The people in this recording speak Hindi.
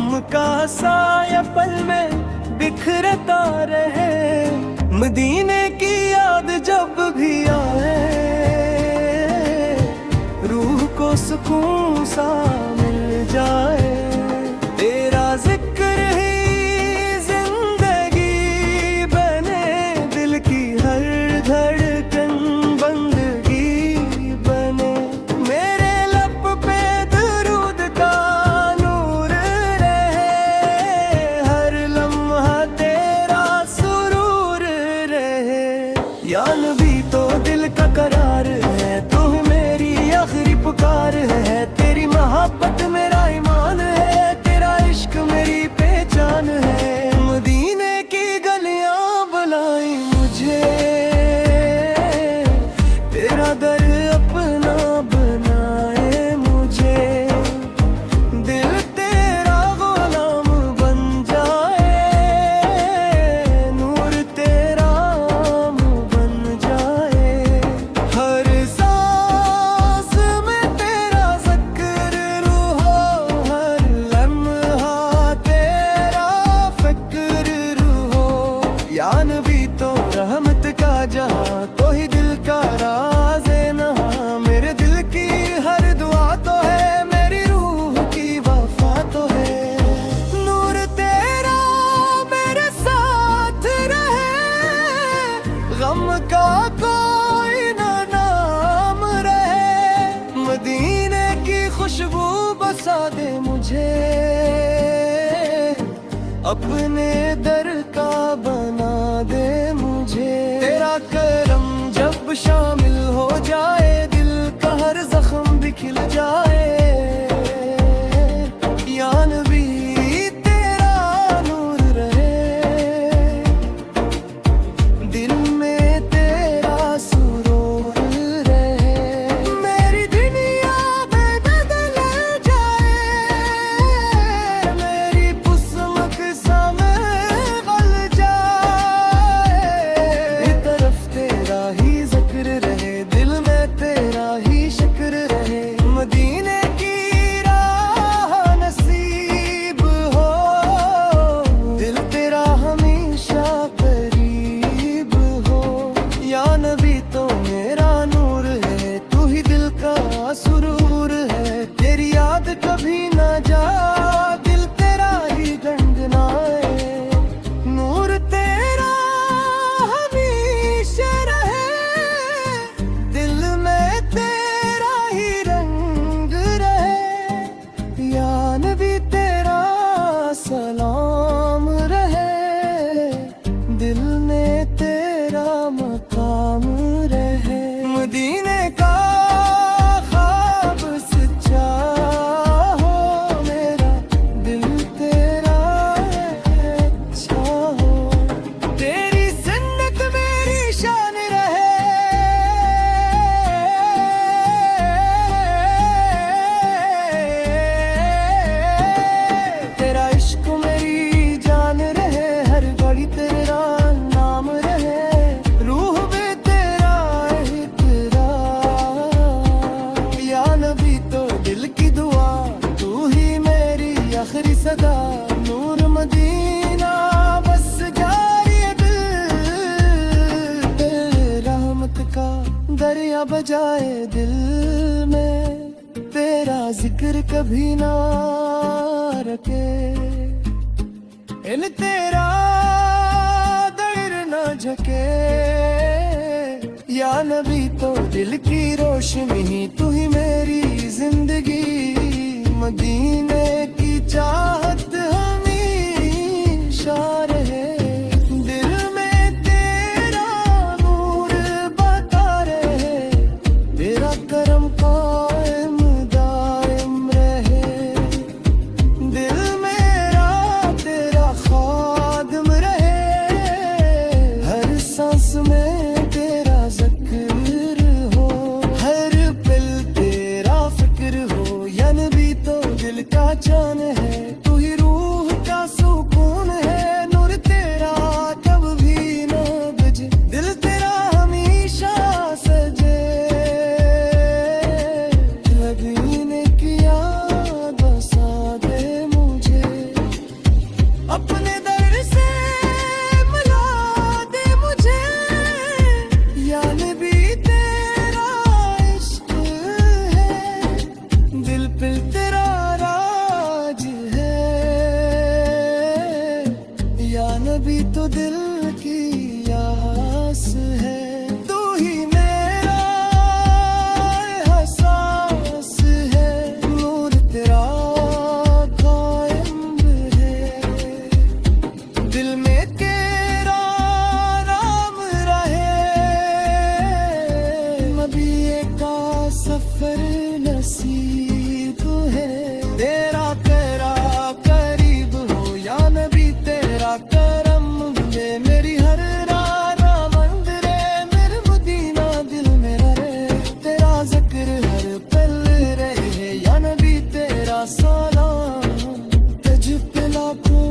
गम का साया पल में बिखरता रहे, मदीने की याद जब भी आए, रूह को सुकून सा मिल जाए। तेरा जिक्र ही जिंदगी बने, दिल की हर धड़कन बंदगी बने। मेरे लब पे दुरूद का नूर रहे, हर लम्हा तेरा सुरूर रहे। या नबी तो दिल का करार है, तू मेरी आखिरी पुकार है। तेरी मोहब्बत मेरा ईमान है, तेरा इश्क मेरी पहचान है। मदीने की गलियां बुलाई मुझे, तेरा दर अपना बनाए मुझे। दिल तेरा गुलाम बन जाए, नूर तेरा मुँह बन जाए। हर सांस में तेरा ज़िक्र रूहो, हर लम्हा तेरा फ़िक्र रूहो। या नबी तो रहमत का जहाँ, तो ही दिल का राज़ है नहा। मेरे दिल की हर दुआ तो है, मेरी रूह की वफा तो है। नूर तेरा मेरे साथ रहे, गम का कोई ना नाम रहे। मदीने की खुशबू बसा दे मुझे, अपने दर का बना दे मुझे। तेरा करम जब शामिल हो जाए, दिल का हर जख्म भी खिल जाए। या नबी तेरा नूर रहे, दिल में तेरा सुरूर रहे। मेरी दुनिया बदल जाए, मेरी पुस्मक समय गल जाए। एक तरफ तेरा ही जिक्र रहे, दिल में तेरा ही शुक्र रहे। मदीने की राह नसीब हो, दिल तेरा हमेशा करीब हो। या नबी तो मेरा नूर है, तू ही दिल का सुरूर है। तेरी याद कभी ना जा, दिल तेरा ही गंगनाए। नूर तेरा हमेशा रहे, दिल में तेरा ही रंग रहे। या नबी तेरा सलाम रहे, दिल में तेरा मकाम रहे। मदीने का ख्वाब सच्चा हो, मेरा दिल तेरा अच्छा हो। तेरी सुन्नत मेरी शान रहे, तेरा इश्क मेरी जान रहे। हर घड़ी तेरा नाम रहे, रूह में तेरा इकरार। या नबी तो दिल की दुआ, तू ही मेरी आखिरी सदा। नूर मदीना बस जारी दिल, रहमत का दरिया बजाए दिल में। तेरा जिक्र कभी ना रखे, इन तेरा दर न झके। या नबी तो दिल की रोशनी, तू ही मेरी जिंदगी। मदीने की चाहत हमेशा रहे, दिल में तेरा नूर बता रहे। तेरा करम कायम दायम रहे, दिल मेरा तेरा खादिम रहे। हर सांस में तेरा ज़िक्र हो, हर पल तेरा फिक्र हो। या नबी तो दिल का जान है, तू ही रूह का सुकून है। नूर तेरा कब भी न बुझे, दिल तेरा हमेशा सजे। मदीने की याद बसा दे मुझे। दिल की आस है, तू ही मेरा एहसास है, नूर तेरा कायम है, दिल में तेरा नाम रहे, नबी का सफर नसीब है, तेरा तेरा करीब हो या नबी तेरा करम मिले, मेरी हर राना मंदिरे मेरे मदीना दिल मेरा रे, तेरा जिक्र हर पल रहे या नबी तेरा सलाम, तुझ पे लाखों